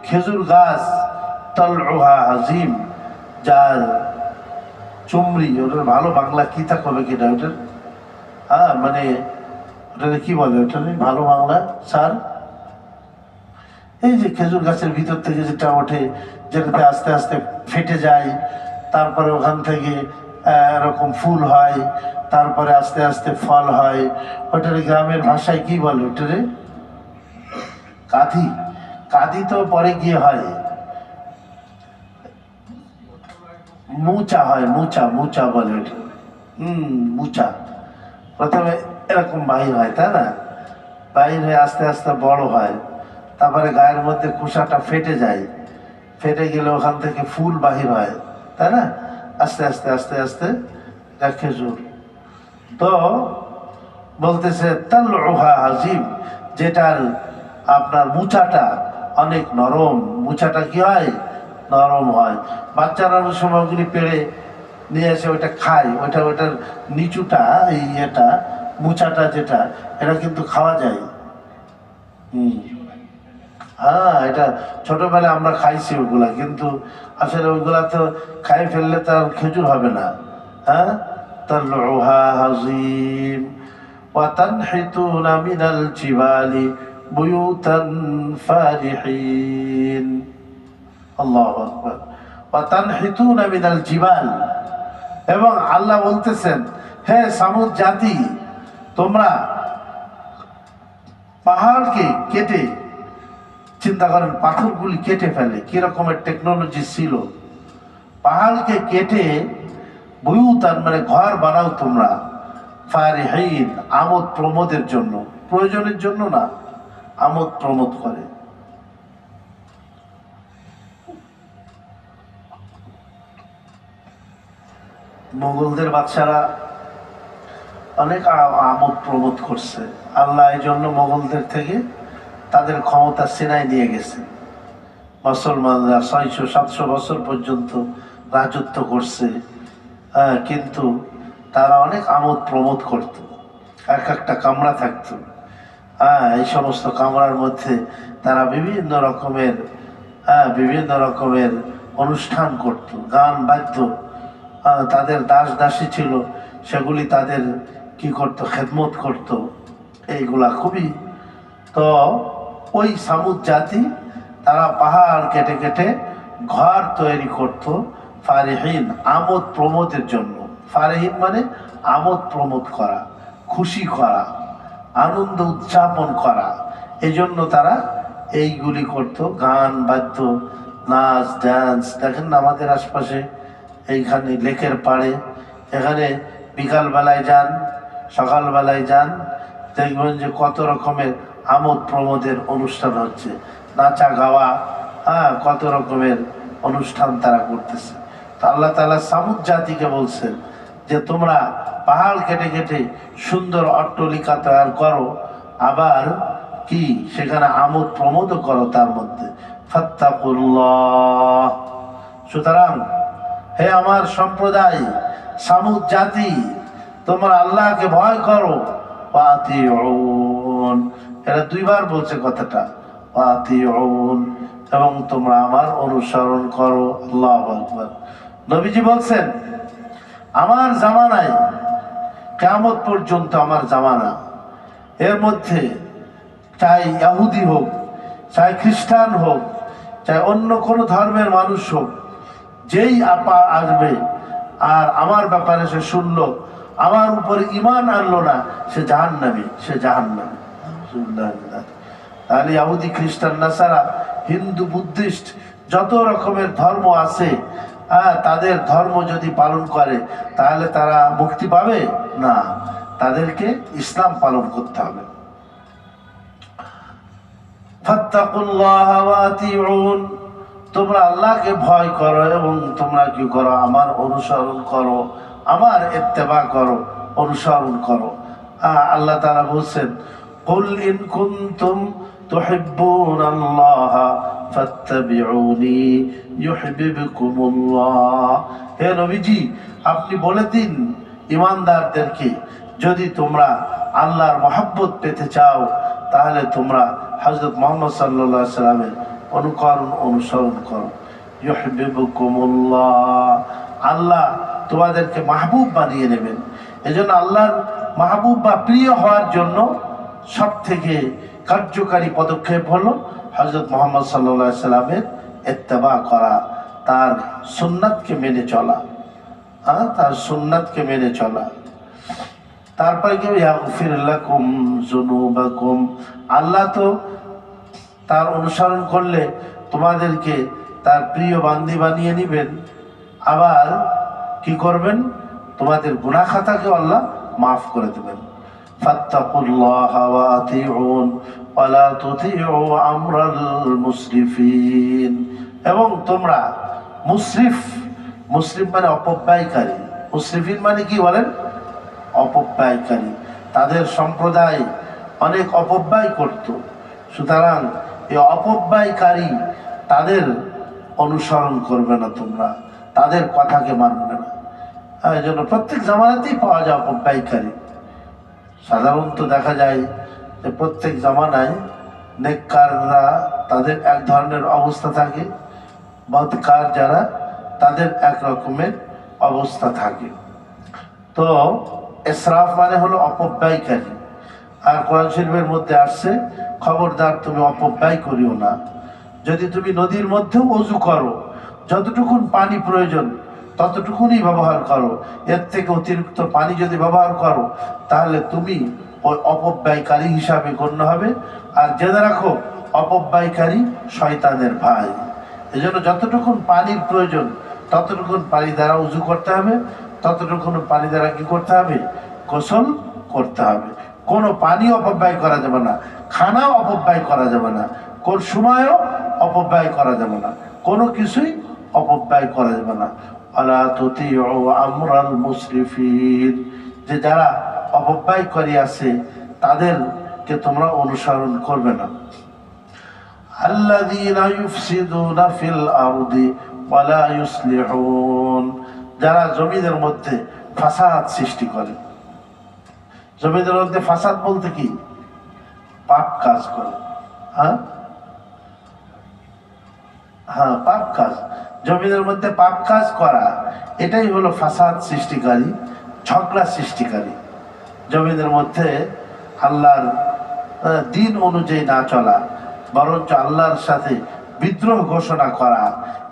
খেজুর গাছ, তালউহা হাজিম, যার চুমড়ি, ওটার ভালো বাংলা কি তা কবে কিনা ওটার? হ্যাঁ মানে ওটাকে কি বলে, ওটা ভালো বাংলা স্যার? এই যে খেজুর গাছের ভিতর থেকে যেটা ওঠে, যেটাতে আস্তে আস্তে ফেটে যায়, তারপরে ওখান থেকে এরকম ফুল হয়, তারপরে আস্তে আস্তে ফল হয়। ওটারে গ্রামের ভাষায় কি বলে? ওটারে কাঁদি। কাঁদি তো পরে গিয়ে হয় মুচা, হয় মুচা, মুচা বলে ওটা। মুচা প্রথমে এরকম বাহির হয়, তাই না? বাহির হয়ে আস্তে আস্তে বড় হয়, তারপরে গায়ের মধ্যে খোসাটা ফেটে যায়, ফেটে গেলে ওখান থেকে ফুল বাহির হয়, তাই না? আস্তে আস্তে আস্তে আস্তে খেজুর। তো বলতেছে তালউহা হাজিম, যেটার আপনার মুচাটা অনেক নরম। মুচাটা কি হয়? নরম হয়। বাচ্চারা অনেক সময় ওগুলি পেড়ে নিয়ে এসে ওইটা খায়, ওইটার নিচুটা, এই এটা মুচাটা যেটা, এটা কিন্তু খাওয়া যায়। হ্যাঁ, এটা ছোটবেলায় আমরা খাইছি ওগুলা, কিন্তু আসলে ওইগুলা তো খাই ফেললে তার খেজুর হবে না। হ্যাঁ, তালউহা হাজিম وتنحتون من الجبال بيوتا فارحين الله أكبر وتنحتون من الجبال। এবং আল্লাহ বলতেছেন, হে সামুদ জাতি, তোমরা পাহাড়কে কেটে, চিন্তা করেন পাথরগুলি কেটে ফেলে, কিরকমের টেকনোলজি ছিল। পাহাড়কে কেটে বুয়ুতান মানে ঘর বানাও তোমরা, ফারিহিন আমোদ প্রমোদের জন্য, প্রয়োজনের জন্য না, আমোদ প্রমোদ করে। মোগলদের বাদশারা অনেক আমোদ প্রমোদ করছে। আল্লাহ এই জন্য মোগলদের থেকে তাদের ক্ষমতা ছিনাই নিয়ে গেছে। মুসলমানরা 600-700 বছর পর্যন্ত রাজত্ব করছে, কিন্তু তারা অনেক আমোদ প্রমোদ করত। এক একটা কামরা থাকতো, এই সমস্ত কামরার মধ্যে তারা বিভিন্ন রকমের অনুষ্ঠান করত, গান বাদ্য। তাদের দাস দাসী ছিল, সেগুলি তাদের কি করত? খেদমত করত। এইগুলা খুবই। তো ওই সামুদ জাতি, তারা পাহাড় কেটে কেটে ঘর তৈরি করত ফারিহিন আমোদ প্রমোদের জন্য। ফারিহিন মানে আমোদ প্রমোদ করা, খুশি করা, আনন্দ উদযাপন করা। এই জন্য তারা এইগুলি করত, গান বাদ্য, নাচ ডান্স। দেখেন না আমাদের আশপাশে এইখানে লেকের পাড়ে, এখানে বিকালবেলায় যান, সকালবেলায় যান, দেখবেন যে কত রকমের আমোদ প্রমোদের অনুষ্ঠান হচ্ছে, নাচা গাওয়া, কত রকমের অনুষ্ঠান তারা করতেছে। তো আল্লাহ তাআলা সামুদ জাতিকে বলছেন যে তোমরা পাহাড় কেটে কেটে সুন্দর অট্টালিকা তৈরি করো, আবার কি সেখানে আমোদ প্রমোদও করো তার মধ্যে। ফাত্তাকুল্লাহ, সুতরাং হে আমার সম্প্রদায় সামুদ জাতি, তোমরা আল্লাহকে ভয় করো। ওয়াতিউন, এরা দুইবার বলছে কথাটা, ওয়াতিউন, এবং তোমরা আমার অনুসরণ করো। আল্লাহু আকবার। নবীজি বলছেন, আমার জামানায়, কিয়ামত পর্যন্ত আমার জামানা, এর মধ্যে চাই ইহুদি হোক, চাই খ্রিস্টান হোক, চাই অন্য কোনো ধর্মের মানুষ হোক, যেই আপা আসবে আর আমার ব্যাপারে সে শুনলো, আমার উপরে ঈমান আনলো না, সে জাহান্নামী, সে জাহান্নামী। তাহলে ইহুদি, খ্রিস্টান, নাসারা, হিন্দু, বুদ্ধিস্ট, যত রকমের ধর্ম আছে, তাদের ধর্ম যদি পালন করে তাহলে তারা মুক্তি পাবে না, তাদেরকে ইসলাম পালন করতে হবে। ফাত্তাকুল্লাহ ওয়া আতিউন, তোমরা আল্লাহকে ভয় করো এবং তোমরা কি করো? আমার অনুসরণ করো, আমার ইত্তেবা করো, অনুসরণ করো। আল্লাহ তাআলা বলছেন, কুল ইন কুনতুম তুহিব্বুনাল্লাহ ফাত্তাবিউনি ইউহিব্বুকুমুল্লাহ। হে নবীজি, আপনি বলে দিন ঈমানদারদেরকে, যদি তোমরা আল্লাহর মহব্বত পেতে চাও তাহলে তোমরা হযরত মুহাম্মদ সাল্লাল্লাহু আলাইহি সাল্লামের অনুসরণ করো। ইউহিব্বুকুমুল্লাহ, আল্লাহ তোমাদেরকে মাহবুব বানিয়ে নেবেন। এজন্য আল্লাহর মাহবুব বা প্রিয় হওয়ার জন্য সব থেকে কার্যকারী পদক্ষেপ হলো হযরত মুহাম্মদ সাল্লাল্লাহু আলাইহি সাল্লামের ইত্তেবা করা, তার সুন্নাতকে মেনে চলা, তার সুন্নাতকে মেনে চলা। তারপরে কি ইয়াগফির লাকুম যুনুবাকুম, আল্লাহ তো তার অনুসরণ করলে তোমাদেরকে তার প্রিয় বান্দি বানিয়ে নিবেন, আবার কি করবেন, তোমাদের গুনাহ খাতাকে আল্লাহ মাফ করে দেবেন। ফাত্তাকুল্লাহা ওয়া আতিউন ওয়া লা তুতিউ আমরাল মুসরিফিন, এবং তোমরা মুসরিফ, মুসরিফ মানে অপব্যয়কারী, মুসরিফিন মানে কি বলেন, অপব্যয়কারী। তাদের সম্প্রদায় অনেক অপব্যয় করত, সুতরাং এই অপব্যয়কারী তাদের অনুসরণ করবে না, তোমরা তাদের কথাকে মানবে না। এই জন্য প্রত্যেক জামানাতেই পাওয়া যায় অপব্যয়কারী। সাধারণত দেখা যায় যে প্রত্যেক জামানায় নেককাররা তাদের এক ধরনের অবস্থা থাকে, বদকার যারা তাদের এক রকমের অবস্থা থাকে। তো ইসরাফ মানে হলো অপব্যয়কারী। আর কোরআন শরীফের মধ্যে আসছে, খবরদার তুমি অপব্যয় করিও না। যদি তুমি নদীর মধ্যেও ওযু করো, যতটুকুন পানি প্রয়োজন ততটুকুনই ব্যবহার করো, এর থেকে অতিরিক্ত পানি যদি ব্যবহার করো তাহলে তুমি ওই অপব্যয়কারী হিসাবে গণ্য হবে। আর জেনে রাখো, অপব্যয়কারী শয়তানের ভাই। এই জন্য যতটুকুন পানির প্রয়োজন ততটুকুন পানি দ্বারা উযু করতে হবে, ততটুকুন পানি দ্বারা কি করতে হবে, গোসল করতে হবে। কোনো পানি অপব্যয় করা যাবে না, খানাও অপব্যয় করা যাবে না, কোন সময়ও অপব্যয় করা যাবে না, কোনো কিছুই অপব্যয় করা যাবে না। আলা তুতিউ আমরাল মুসরিফিন, যে যারা অপব্যয়কারী আছে তাদেরকে তোমরা অনুসরণ করবে না। আল্লাযীনা ইউফসিদুনা ফিল আরদি ওয়া লা ইউসলিহুন, যারা জমিনের মধ্যে ফাসাদ সৃষ্টি করে। জমিনের মধ্যে ফাসাদ বলতে কি, পাপ কাজ করে। হ্যাঁ, পাপ কাজ, জমিনের মধ্যে পাপ কাজ করা, এটাই হলো ফাসাদ সৃষ্টিকারী, ঝগড়া সৃষ্টিকারী। জমিনের মধ্যে আল্লাহর দিন অনুযায়ী না চলা, বরঞ্চ আল্লাহর সাথে বিদ্রোহ ঘোষণা করা,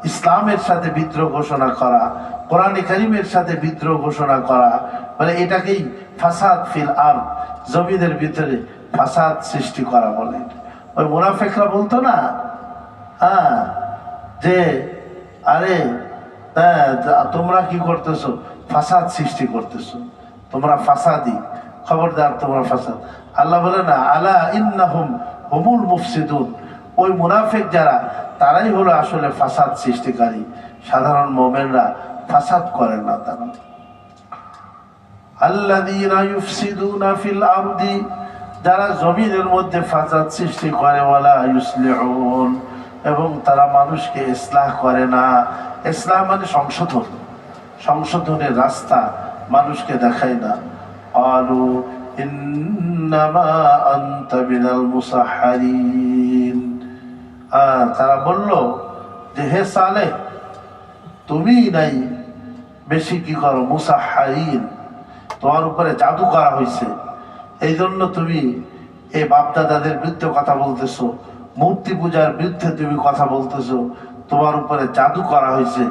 ইসলামের সাথে বিদ্রোহ ঘোষণা করা, কোরআনে কারীমের সাথে বিদ্রোহ ঘোষণা করা, মানে এটাকেই ফাসাদ ফিল আরদ, জমিনের ভিতরে ফাসাদ সৃষ্টি করা বলে। ওই মুনাফিকরা বলতো না, যে আরে তোমরা কি করতেছো, ফাসাদ সৃষ্টি করতেছো, তোমরা ফাসাদি, খবরদার তোমরা ফাসাদ। আল্লাহ বলে না, আলা ইন্নাহুম হুমুল মুফসিদুন, ওই মুনাফিক যারা তারাই হলো আসলে ফাসাদ সৃষ্টিকারী। সাধারণ মুমিনরা ফাসাদ করে না। তারা আল্লাযীনা ইউফসিদুনা ফিল আরদি, যারা জমিনের মধ্যে ফাসাদ সৃষ্টি করে, ওয়ালা ইউসলিহুন, এবং তারা মানুষকে ইসলাহ করে না। ইসলাহ মানে সংশোধন, সংশোধনের রাস্তা মানুষকে দেখায় না। ক্বালু ইন্নামা আনতা মিনাল মুসাহহারিন, তারা বলল যে হে সালেহ, তুমি নাই বেশি কি করো, মুসাহহারিন, তোমার উপরে জাদু করা হয়েছে, এই জন্য তুমি এই বাপদাদাদের বিরুদ্ধে কথা বলতেছো, মূর্তি পূজার বিরুদ্ধে তুমি কথা বলতেছো, তোমার উপরে জাদু করা হয়েছে,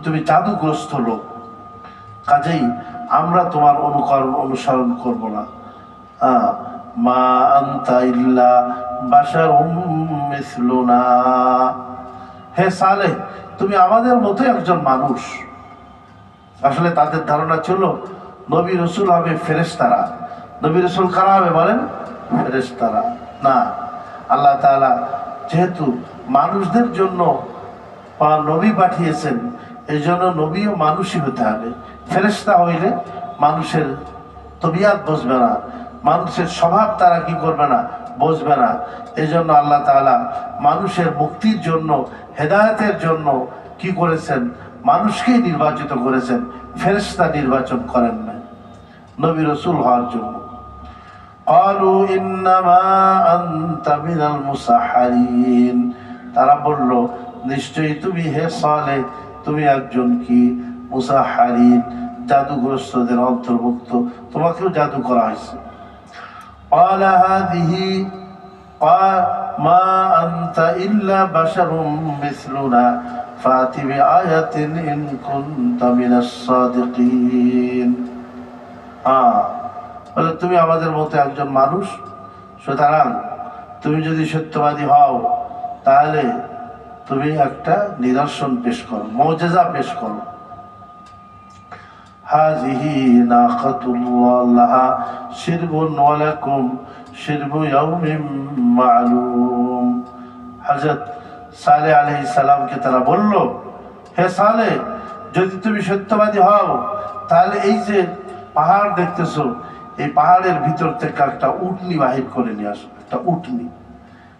তুমি জাদুগ্রস্ত লোক, কাজেই আমরা তোমার অনুসরণ করব না। মা আনতা ইল্লা বাশারুম মিসলুনা, হে সালেহ, তুমি আমাদের মতো একজন মানুষ। আসলে তাদের ধারণা ছিল নবী রসুল হবে ফেরেশতারা। নবী রসুল কারা হবে বলেন? ফেরেশতারা না। আল্লাহ তাআলা যেহেতু মানুষদের জন্য নবী পাঠিয়েছেন, এই জন্য নবীও মানুষই হতে হবে। ফেরেশতা হইলে মানুষের তবিয়াত বুঝবে না, মানুষের স্বভাব তারা কি করবে না, বুঝবে না। এই জন্য আল্লাহ তাআলা মানুষের মুক্তির জন্য, হেদায়েতের জন্য কি করেছেন, মানুষকেই নির্বাচিত করেছেন, ফেরেশতা নির্বাচন করেন না নবী রসুল হওয়ার জন্য। ক্বালু ইন্নামা আনতা মিনাল মুসাহহারিন, তারা বলল নিশ্চয়ই তুমি হে সালেহ, তুমি একজন কি মুসাহহারিন, জাদুগ্রস্তদের অন্তর্ভুক্ত, তোমাকেও জাদু করা হয়েছে। ক্বালা হাযিহি মা আনতা ইল্লা বাশারুম মিসলুনা ফাতি বিআয়াতিন ইন কুনতা মিনাস সাদিকিন। বলে তুমি আমাদের মতো একজন মানুষ, সুতরাং তুমি যদি সত্যবাদী হও তাহলে তুমি একটা নিদর্শন পেশ করো, মুজিজা পেশ করো। হাযিহি নাকাতুল্লাহ লাহা শিরবুন ওয়া লাকুম শিরবু ইয়াউমিন মা'লুম। হযরত সালেহ আলাইহিস সালামকে তারা বলল, হে সালেহ, যদি তুমি সত্যবাদী হও তাহলে এই যে পাহাড় দেখতেছো, এই পাহাড়ের ভিতর থেকে একটা উটনি বাহির করে নিয়ে আসো, একটা উটনি।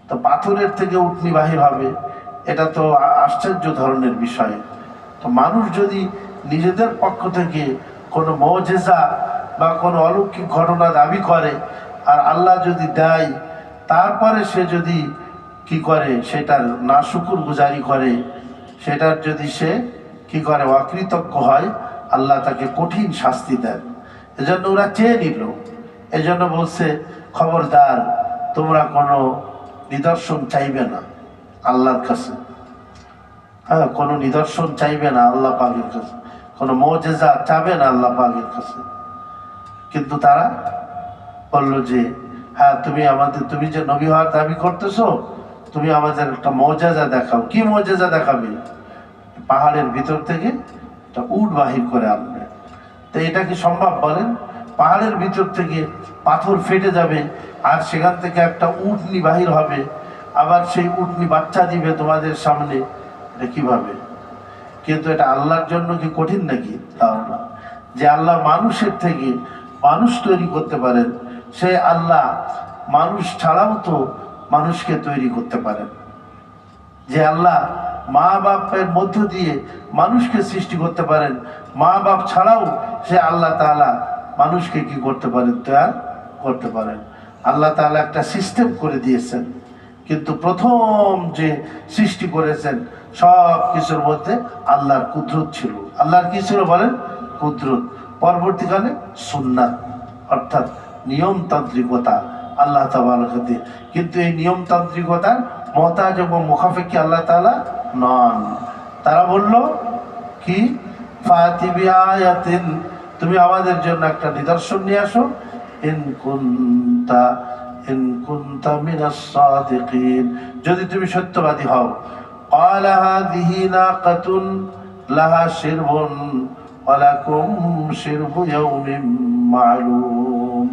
তো পাথরের থেকে উটনি বাহির হবে, এটা তো আশ্চর্য ধরনের বিষয়। তো মানুষ যদি নিজেদের পক্ষ থেকে কোনো মুজিজা বা কোনো অলৌকিক ঘটনা দাবি করে আর আল্লাহ যদি দেয়, তারপরে সে যদি কি করে সেটার নাশুকুর গুজারি করে, সেটার যদি সে কি করে অকৃতজ্ঞ হয়, আল্লাহ তাকে কঠিন শাস্তি দেন। এজন্য ওরা চেয়ে নিল, এজন্য বলছে খবরদার তোমরা কোনো নিদর্শন চাইবে না আল্লাহর কাছে, হ্যাঁ, কোনো নিদর্শন চাইবে না আল্লাহ পাকের কাছে, কোনো মুজিজা চাবে না আল্লাহ পাকের কাছে। কিন্তু তারা বলল যে হ্যাঁ, তুমি যে নবী হওয়ার দাবি করতেছো, তুমি আমাদের একটা মুজিজা দেখাও। কি মুজিজা দেখাবে? পাহাড়ের ভিতর থেকে একটা উট বাহির করে আনবে। তো এটা কি সম্ভব বলেন? পাহাড়ের ভিতর থেকে পাথর ফেটে যাবে আর সেখান থেকে একটা উটনি বাহির হবে, আবার সেই উটনি বাচ্চা দিবে তোমাদের সামনে, এটা কিভাবে? কিন্তু এটা আল্লাহর জন্য কি কঠিন নাকি? তাও না। যে আল্লাহ মানুষের থেকে মানুষ তৈরি করতে পারেন, সে আল্লাহ মানুষ ছাড়াও তো মানুষকে তৈরি করতে পারেন। যে আল্লাহ মা বাপের মধ্য দিয়ে মানুষকে সৃষ্টি করতে পারেন, মা বাপ ছাড়াও সে আল্লাহ তাআলা মানুষকে কি করতে পারেন? তৈরি করতে পারেন। আল্লাহ তাআলা একটা সিস্টেম করে দিয়েছেন, কিন্তু প্রথম যে সৃষ্টি করেছেন সব কিছুর মধ্যে আল্লাহর কুদরত ছিল। আল্লাহর কি ছিল বলেন? কুদরত। পরবর্তীকালে সুন্নাত, অর্থাৎ নিয়মতান্ত্রিকতা আল্লাহ তাআলার কাছে। কিন্তু এই নিয়মতান্ত্রিকতার মহতাজ এবং মুখাফেকি আল্লাহ তাআলা নন। তারা বলল কি, ফাতি বিআয়াতিন, তুমি আমাদের জন্য একটা নিদর্শন নিয়ে আসো, ইন কুনতা মিনাস সাদিকিন, যদি তুমি সত্যবাদী হও। ক্বালা হাযিহি নাকাতুন লাহা শিরবুন ওয়া লাকুম শিরবু ইয়াউমিন মা'লুম।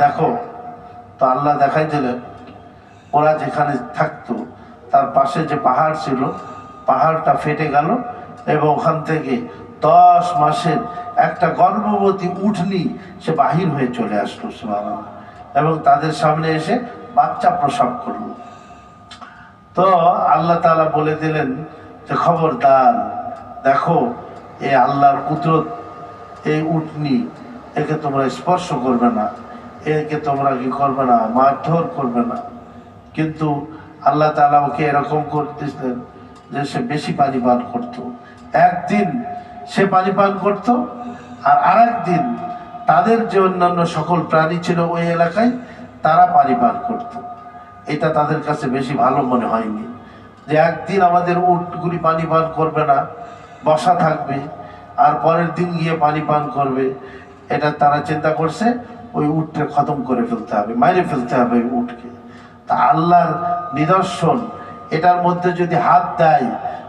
দেখো তো আল্লাহ দেখাই দিলেন, ওরা যেখানে থাকতো তার পাশে যে পাহাড় ছিল, পাহাড়টা ফেটে গেল এবং ওখান থেকে 10 মাসের একটা গর্ভবতী উটনি সে বাহির হয়ে চলে আসলো, সুবহানাল্লাহ, এবং তাদের সামনে এসে বাচ্চা প্রসব করলো। তো আল্লাহ তাআলা বলে দিলেন যে খবরদার, দেখো এই আল্লাহর কুদরত, এই উটনি, একে তোমরা স্পর্শ করবে না, একে তোমরা কি করবে না, মারধর করবে না। কিন্তু আল্লাহ তাআলা ওকে এরকম করতেছেন যে সে বেশি পানি পান করত। একদিন সে পানি পান করত আর আরেকদিন তাদের যে অন্যান্য সকল প্রাণী ছিল ওই এলাকায় তারা পানি পান করত। এটা তাদের কাছে বেশি ভালো মনে হয়নি যে একদিন আমাদের উটগুলি পানি পান করবে না, বসা থাকবে, আর পরের দিন গিয়ে পানি পান করবে। এটা তারা চিন্তা করছে ওই উটকে খতম করে ফেলতে হবে, মাইরে ফেলতে হবে ওই উটকে। তা আল্লাহর নিদর্শন, এটার মধ্যে যদি হাত দেয়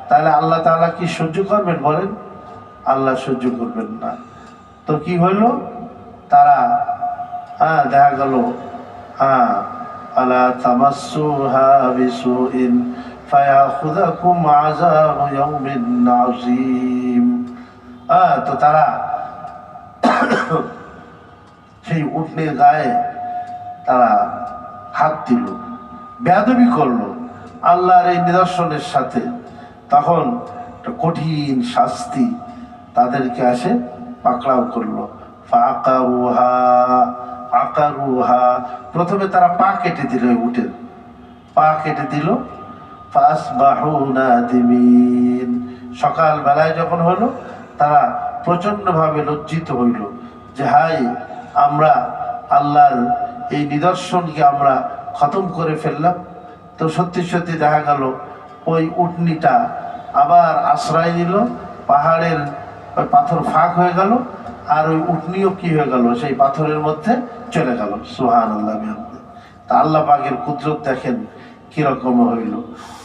তাহলে আল্লাহ তাআলা কি সহ্য করবেন বলেন? আল্লাহ সহ্য করবেন না। তো কি হইল, তারা দেখা গেল আলা তামাসসুহা বিসুইন ফায়াখুযাকুম আযাবু ইয়াউমিন আযীম। তো তারা সেই উটনির গায়ে তারা হাত দিল, বেয়াদবি করলো আল্লাহর এই নিদর্শনের সাথে। তখন একটা কঠিন শাস্তি তাদেরকে আসে পাকড়াও করলো। ফাকারুহা, প্রথমে তারা পা কেটে দিল, উটের পা কেটে দিল। ফাসবাহু নাদিমিন, সকাল বেলায় যখন হলো তারা প্রচন্ডভাবে লজ্জিত হইল যে হায়, আমরা আল্লাহর এই নিদর্শনকে আমরা খতম করে ফেললাম। তো সত্যি সত্যি দেখা গেল ওই উটনিটা আবার আশ্রয় নিল, পাহাড়ের ওই পাথর ফাঁক হয়ে গেল, আর ওই উটনিও কি হয়ে গেল, সেই পাথরের মধ্যে চলে গেল। সুবহানাল্লাহ। তা আল্লাহ পাকের কুদরত দেখেন কিরকম হইল।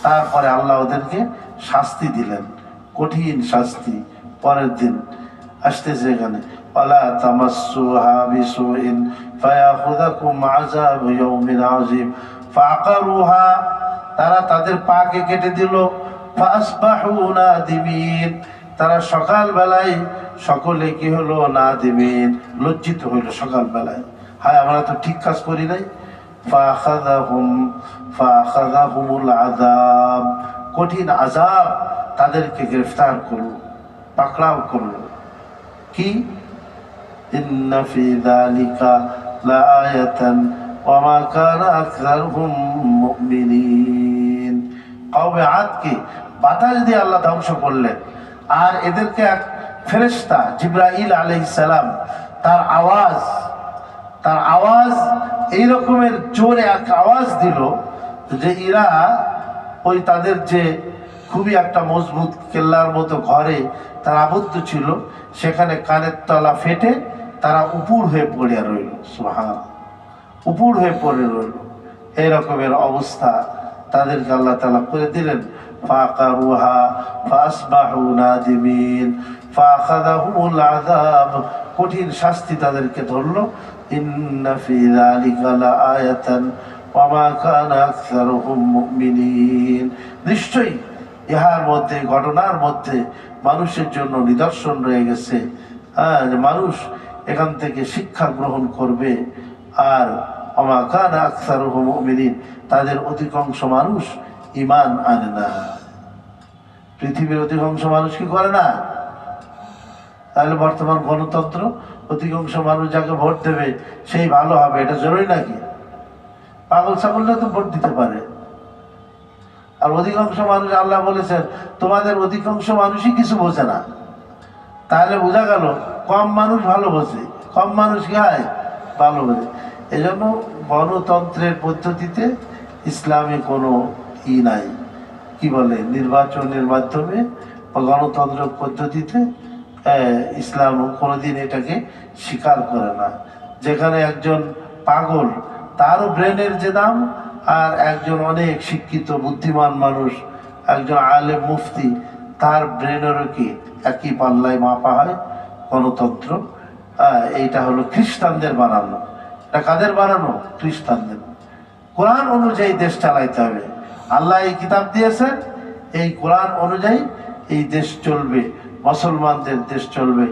তারপরে আল্লাহ ওদেরকে শাস্তি দিলেন, কঠিন শাস্তি। পরের দিন আসতেছে এখানে, ওয়ালা তামাসসুহা বিসুইন ফায়াখুযাকুম আযাবু ইয়াউমিন আযীম ফাআকারুহা, তারা তাদের পাকে কেটে দিল। ফাসবাহু নাদিমিন, তারা সকাল বেলায় সকলে কি হলো, নাদিমিন, লজ্জিত হইল সকাল বেলায়, হায় আমরা তো ঠিক কাজ করি নাই। ফাআখাযাহুমুল আযাব, কঠিন আযাব তাদেরকে গ্রেফতার করলো, পাকড়াও করলো। কি ইন্না ফি যালিকা লাআয়াতান ওয়া মা কানা আকসারুহুম মুমিনিন। কওমে আদকে বাতাস দিয়ে আল্লাহ ধ্বংস করলেন, আর এদেরকে এক ফেরেশতা জিবরাইল আলাইহিস সালাম তার আওয়াজ এই রকমের জোরে এক আওয়াজ দিল যে এরা ওই তাদের যে খুবই একটা মজবুত কেল্লার মতো ঘরে তারা আবদ্ধ ছিল, সেখানে কানের তলা ফেটে তারা উপুড় হয়ে পড়ে রইল। সুবহান, উপুড় হয়ে পড়ে রইল। এই রকমের অবস্থা তাদেরকে আল্লাহ তাআলা করে দিলেন। ফাআকারুহা ফাসবাহু নাদিমিন ফাআখাযাহুমুল আযাব, কঠিন শাস্তি তাদেরকে ধরলো। ইন্না ফি যালিকা লাআয়াতান ওয়া মা কানা আকসারুহুম মুমিনিন, নিশ্চয়ই ইহার মধ্যে, ঘটনার মধ্যে মানুষের জন্য নিদর্শন রয়ে গেছে। যে মানুষ এখান থেকে শিক্ষা গ্রহণ করবে। আর ওয়া মা কানা আকসারুহুম মুমিনিন, তাদের অধিকাংশ মানুষ ঈমান আনে না। পৃথিবীর অধিকাংশ মানুষ কি করে না? তাহলে বর্তমান গণতন্ত্র, অধিকাংশ মানুষ যাকে ভোট দেবে সেই ভালো হবে, এটা জরুরি নাকি? পাগল ছাগলরা তো ভোট দিতে পারে। আর অধিকাংশ মানুষ, আল্লাহ বলেছেন তোমাদের অধিকাংশ মানুষই কিছু বোঝে না। তাহলে বোঝা গেল কম মানুষ ভালো বোঝে, কম মানুষ কি হয়, ভালো বোঝে। এই জন্য গণতন্ত্রের পদ্ধতিতে ইসলামে কোনো নাই, কি বলে, নির্বাচনের মাধ্যমে বা গণতন্ত্র পদ্ধতিতে ইসলাম কোনোদিন এটাকে স্বীকার করে না। যেখানে একজন পাগল, তারও ব্রেনের যে দাম, আর একজন অনেক শিক্ষিত বুদ্ধিমান মানুষ, একজন আলেম মুফতি, তার ব্রেনেরও কি একই পাল্লায় মাপা হয় গণতন্ত্র। এইটা হলো খ্রিস্টানদের বানানো। এটা কাদের বানানো? খ্রিস্টানদের। কোরআন অনুযায়ী দেশ চালাইতে হবে। আল্লাহ এই কিতাব দিয়েছেন, এই কোরআন অনুযায়ী এই দেশ চলবে, মুসলমানদের দেশ চলবে।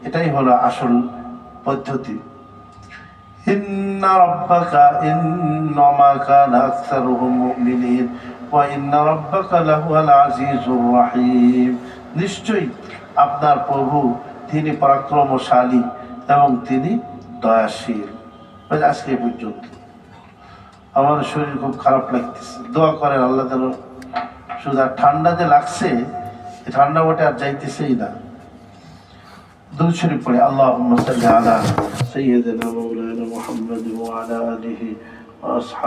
এটাই হলো আসল পদ্ধতি। ইন্না রাব্বাকা ইন্নামা কানা আকসারুহুম মুমিনিন ওয়া ইন্না রাব্বাকা লাহুয়াল আজিজুর রহিম, নিশ্চয়ই আপনার প্রভু তিনি পরাক্রমশালী এবং তিনি দয়াশীল। আজকে পর্যন্ত আমার শরীর খুব খারাপ লাগতেছে, দোয়া করেন আল্লাহ যেন শুধু। ঠান্ডা যে লাগছে, ঠান্ডা ওটা আর যাইতেছেই না। দুরূদ শরীফ পড়ে, আল্লাহুম্মা সাল্লি আলা সাইয়্যিদিনা মাওলানা মুহাম্মাদ ওয়া আলা আলিহি ওয়া আসহাবিহি।